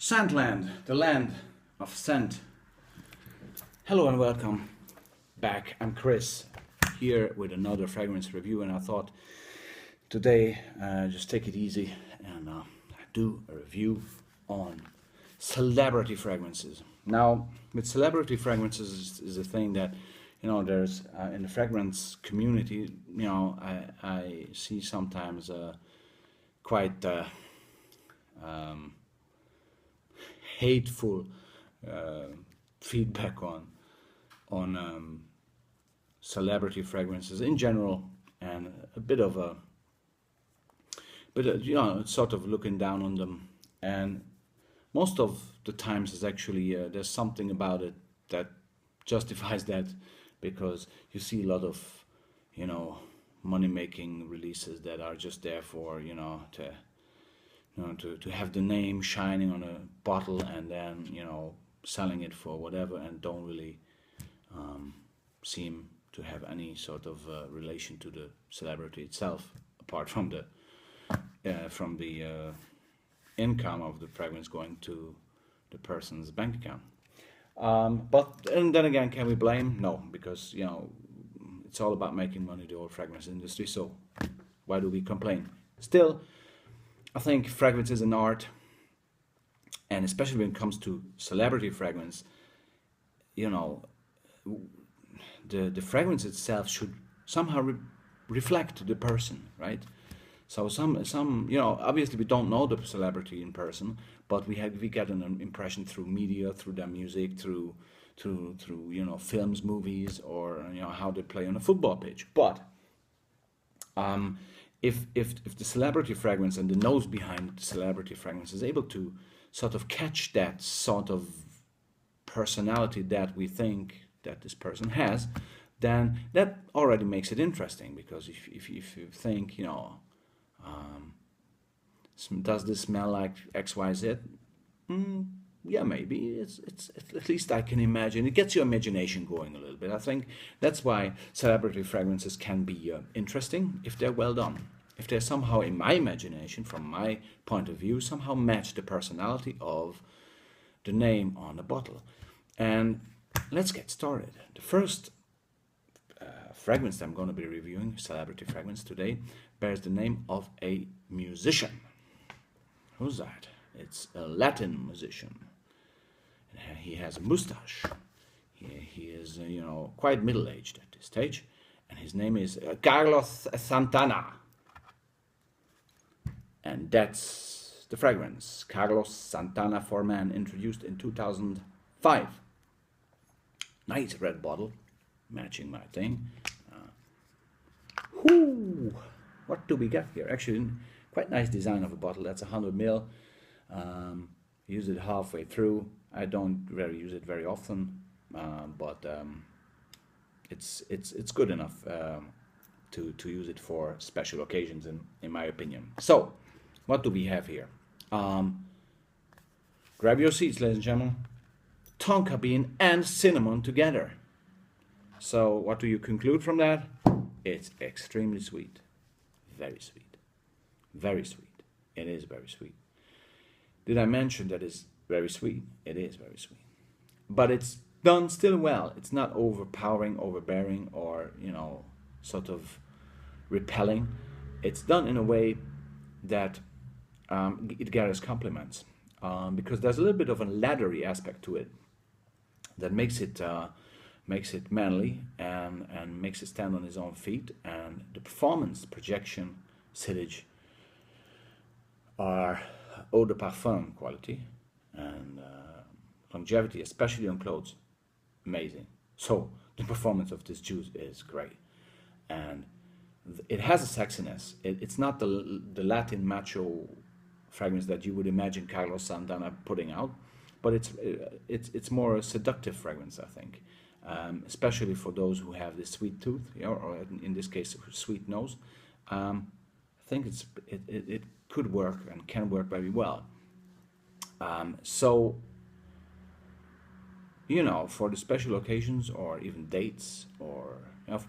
Scentland, the land of scent. Hello and welcome back. I'm Chris here with another fragrance review, and I thought today just take it easy and do a review on celebrity fragrances. Now, with celebrity fragrances is a thing that there's in the fragrance community. I see sometimes quite hateful feedback on celebrity fragrances in general, and a bit of sort of looking down on them. And most of the times is actually there's something about it that justifies that, because you see a lot of money making releases that are just there for to have the name shining on a bottle, and then selling it for whatever, and don't really seem to have any sort of relation to the celebrity itself, apart from the income of the fragrance going to the person's bank account. And then again, can we blame? No, because it's all about making money, the whole fragrance industry. So why do we complain? Still, I think fragrance is an art, and especially when it comes to celebrity fragrance, the fragrance itself should somehow reflect the person, right? So some obviously we don't know the celebrity in person, but we get an impression through media, through their music, through films, movies, or how they play on a football pitch. But if the celebrity fragrance and the nose behind the celebrity fragrance is able to sort of catch that sort of personality that we think that this person has, then that already makes it interesting. Because if you think, does this smell like XYZ? Yeah, maybe. It's at least I can imagine. It gets your imagination going a little bit. I think that's why celebrity fragrances can be interesting if they're well done. If they somehow, in my imagination, from my point of view, somehow match the personality of the name on the bottle. And let's get started. The first fragrance that I'm going to be reviewing, celebrity fragrance today, bears the name of a musician. Who's that? It's a Latin musician. He has a mustache. He is, quite middle-aged at this stage, and his name is Carlos Santana. And that's the fragrance, Carlos Santana for Men, introduced in 2005. Nice red bottle, matching my thing. What do we get here? Actually, quite nice design of a bottle. That's 100 ml. Use it halfway through. I don't really use it very often, but it's good enough to use it for special occasions, in my opinion. So, what do we have here? Grab your seats, ladies and gentlemen. Tonka bean and cinnamon together. So, what do you conclude from that? It's extremely sweet. Very sweet. Very sweet. It is very sweet. Did I mention that it's very sweet? It is very sweet. But it's done still well. It's not overpowering, overbearing, or, sort of repelling. It's done in a way that it gathers compliments, because there's a little bit of a laddery aspect to it that makes it manly and makes it stand on its own feet. And the performance, projection, sillage are eau de parfum quality, and longevity, especially on clothes, amazing. So the performance of this juice is great, and it has a sexiness. It's not the Latin macho fragrance that you would imagine Carlos Santana putting out, but it's more a seductive fragrance, I think, especially for those who have this sweet tooth, or in this case, sweet nose. I think it could work and can work very well. So for the special occasions, or even dates, or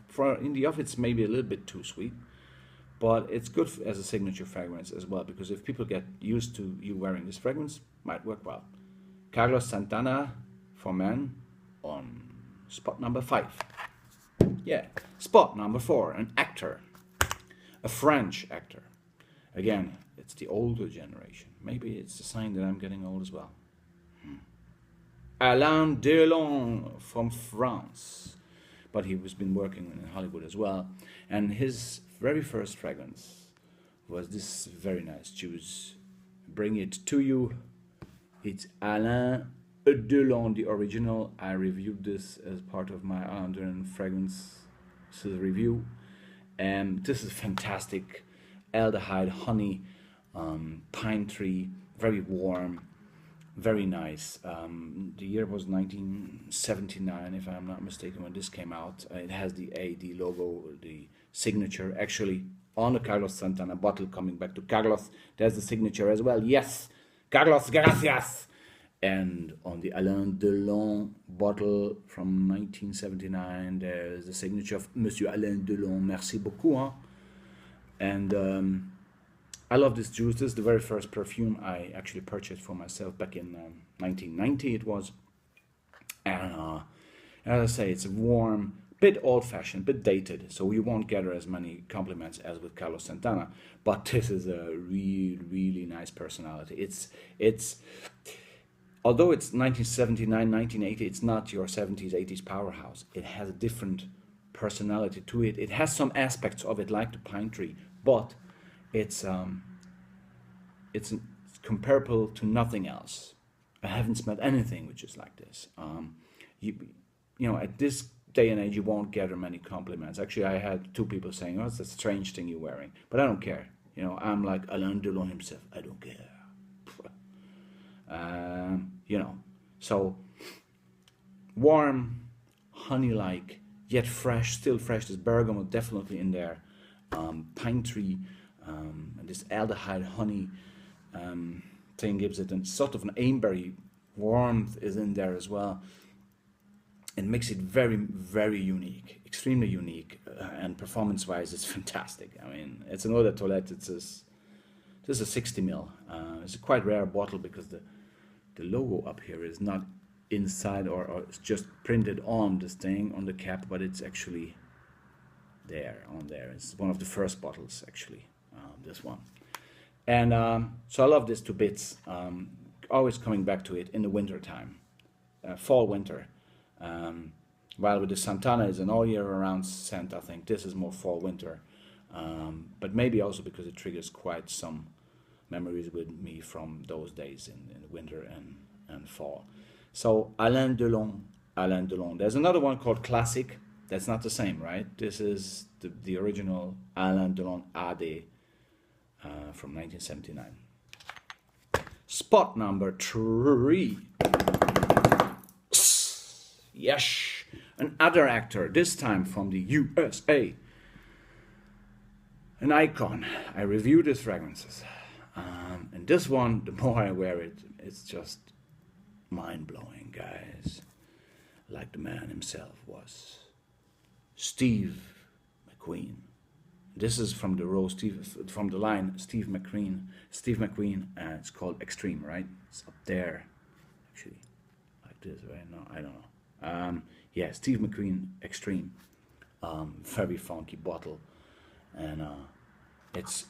for in the office, maybe a little bit too sweet. but it's good as a signature fragrance as well, because if people get used to you wearing this fragrance, might work well. Carlos Santana for men on spot number 5. Yeah, spot number 4, an actor, a French actor. Again, it's the older generation. Maybe it's a sign that I'm getting old as well. Alain Delon from France, but he has been working in Hollywood as well. And his very first fragrance was this very nice juice. Bring it to you. It's Alain Delon, the original. I reviewed this as part of my Alain Delon fragrance review. And this is fantastic. Aldehyde, honey, pine tree, very warm, very nice. The year was 1979, if I'm not mistaken, when this came out. It has the AD logo, the signature, actually on the Carlos Santana bottle. Coming back to Carlos, there's the signature as well. Yes, Carlos, gracias. And on the Alain Delon bottle from 1979, there's the signature of Monsieur Alain Delon. Merci beaucoup. Hein? And I love this juice. This is the very first perfume I actually purchased for myself back in 1990 it was. And as I say, it's a warm, bit old-fashioned, bit dated, so you won't gather as many compliments as with Carlos Santana. But this is a really, really nice personality. It's although it's 1979, 1980, it's not your 70s, 80s powerhouse. It has a different personality to it. It has some aspects of it, like the pine tree, but it's comparable to nothing else. I haven't smelled anything which is like this. You know, at this day and age, you won't gather many compliments. Actually, I had 2 people saying, "Oh, it's a strange thing you're wearing," but I don't care. You know, I'm like Alain Delon himself. I don't care. You know, so warm, honey-like, yet fresh, still fresh. There's bergamot definitely in there. Pine tree, and this aldehyde honey thing gives it a sort of an ambery warmth is in there as well. It makes it very, very unique, extremely unique, and performance-wise, it's fantastic. I mean, it's an eau de toilette. This is a 60 ml. It's a quite rare bottle because the logo up here is not inside or it's just printed on this thing on the cap, but it's actually there on there. It's one of the first bottles actually, this one. And so I love this to bits. Always coming back to it in the winter time, fall winter. While with the Santana is an all year around scent, I think this is more fall winter, but maybe also because it triggers quite some memories with me from those days in the winter and fall. So Alain Delon. There's another one called Classic. That's not the same, right? This is the original Alain Delon AD from 1979. Spot number 3. Yes, another actor, this time from the USA. An icon. I reviewed his fragrances. And this one, the more I wear it, it's just mind-blowing, guys. Like the man himself was. Steve McQueen. This is from the line Steve McQueen. It's called Extreme, right? It's up there, actually, like this, right? No, I don't know. Yeah, Steve McQueen Extreme. Very funky bottle, and it's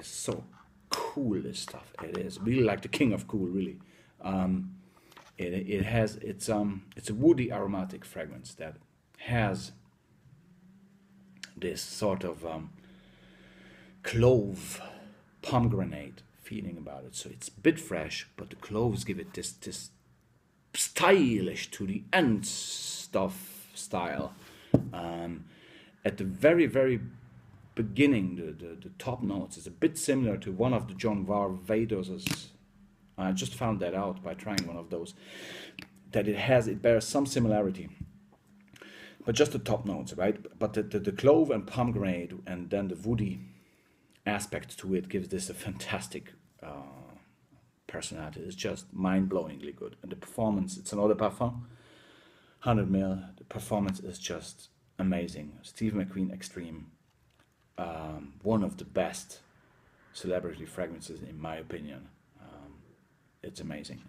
so cool. This stuff, it is really like the king of cool, really. It's a woody aromatic fragrance that has this sort of clove, pomegranate feeling about it. So it's a bit fresh, but the cloves give it this stylish to the end stuff style. At the very, very beginning, the top notes is a bit similar to one of the John Varvados'. I just found that out by trying one of those. That it bears some similarity, but just the top notes, right? But the clove and pomegranate, and then the woody aspect to it gives this a fantastic personality. It's just mind-blowingly good, and the performance. It's an eau de parfum, 100 ml. The performance is just amazing. Steve McQueen Extreme. one of the best celebrity fragrances in my opinion. It's amazing,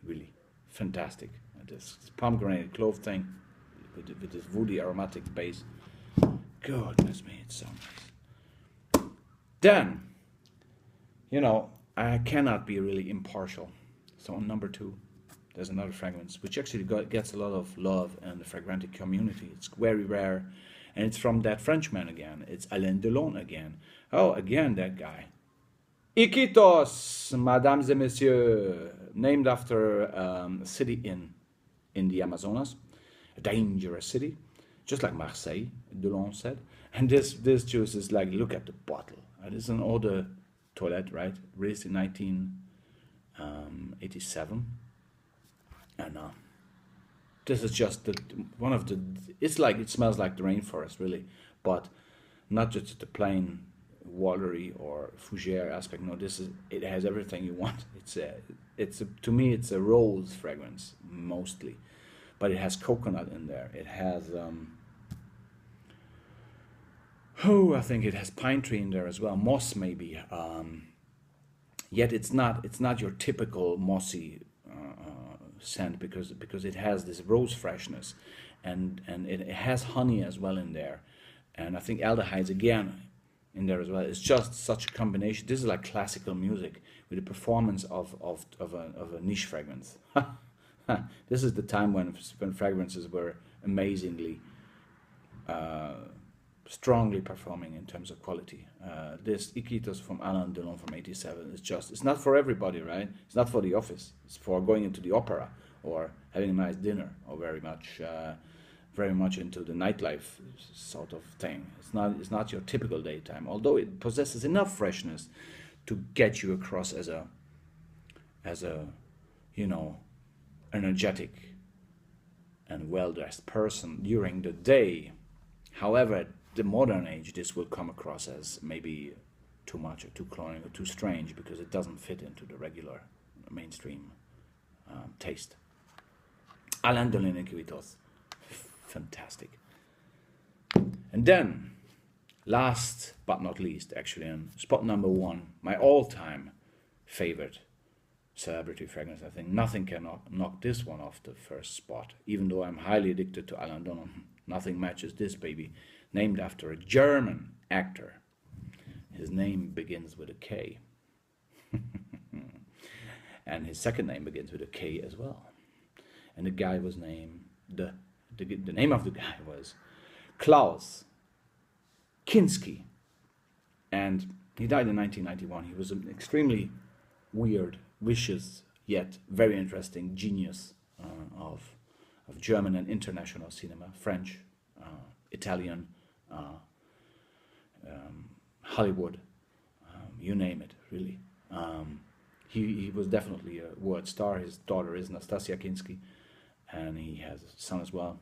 really fantastic. This pomegranate clove thing with this woody aromatic base. Goodness me, it's so nice. Then, you know, I cannot be really impartial. So on number 2, there's another fragrance which actually gets a lot of love in the fragrantic community. It's very rare, and it's from that Frenchman again. It's Alain Delon again. Oh, again that guy. Iquitos, mesdames et messieurs, named after a city in the Amazonas, a dangerous city, just like Marseille, Delon said. And this juice is like, look at the bottle. It is an eau de toilette, right? Released in 1987. And this is just one of the. It's like, it smells like the rainforest, really, but not just the plain watery or fougere aspect. No, it has everything you want. To me it's a rose fragrance mostly, but it has coconut in there. It has I think it has pine tree in there as well, moss maybe. Yet it's not your typical mossy scent because it has this rose freshness, and it has honey as well in there, and I think aldehydes again in there as well. It's just such a combination. This is like classical music with a performance of a niche fragrance. This is the time when fragrances were amazingly strongly performing in terms of quality. This Iquitos from Alain Delon from '87 is just, it's not for everybody, right? It's not for the office. It's for going into the opera or having a nice dinner, or very much into the nightlife sort of thing. It's not your typical daytime, although it possesses enough freshness to get you across as a energetic and well-dressed person during the day. However, at the modern age, this will come across as maybe too much or too cloying or too strange, because it doesn't fit into the regular mainstream taste. Alain Delon Iquitos. Fantastic. And then, last but not least, actually, on spot number 1, my all-time favorite celebrity fragrance. I think nothing can knock this one off the first spot, even though I'm highly addicted to Alain Delon. Nothing matches this baby, named after a German actor. His name begins with a K. And his second name begins with a K as well. And the guy was named, the name of the guy was Klaus Kinski. And he died in 1991. He was an extremely weird, vicious, yet very interesting genius of German and international cinema, French, Italian, Hollywood, you name it, really. He was definitely a world star. His daughter is Nastasia Kinski, and he has a son as well.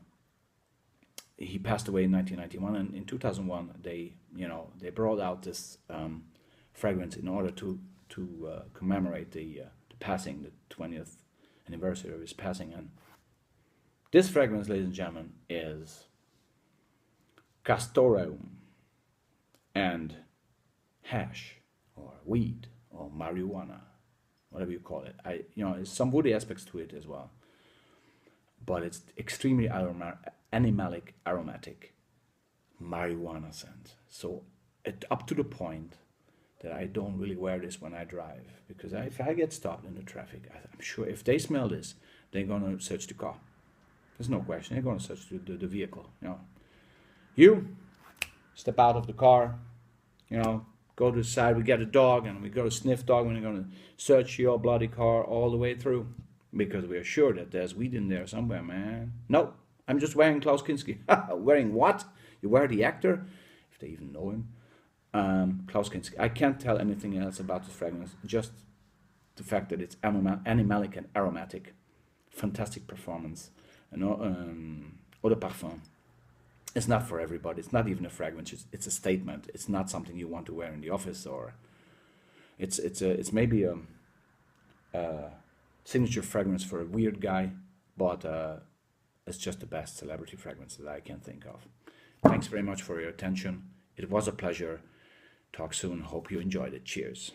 He passed away in 1991, and in 2001 they brought out this fragrance in order to commemorate the passing, the 20th anniversary of his passing. And this fragrance, ladies and gentlemen, is castoreum and hash, or weed, or marijuana, whatever you call it. There's some woody aspects to it as well, but it's extremely animalic, aromatic marijuana scent. So up to the point that I don't really wear this when I drive, because if I get stopped in the traffic, I'm sure if they smell this, they're gonna search the car. There's no question. They're gonna search the vehicle. You step out of the car, go to the side. We get a dog, and we go to sniff dog, and we're gonna search your bloody car all the way through, because we are sure that there's weed in there somewhere, man. No, I'm just wearing Klaus Kinski. Wearing what? You wear the actor, if they even know him. Klaus Kinski. I can't tell anything else about this fragrance, just the fact that it's animalic and aromatic. Fantastic performance. Eau de parfum. It's not for everybody. It's not even a fragrance. It's a statement. It's not something you want to wear in the office, or it's maybe a signature fragrance for a weird guy, but it's just the best celebrity fragrance that I can think of. Thanks very much for your attention. It was a pleasure. Talk soon. Hope you enjoyed it. Cheers.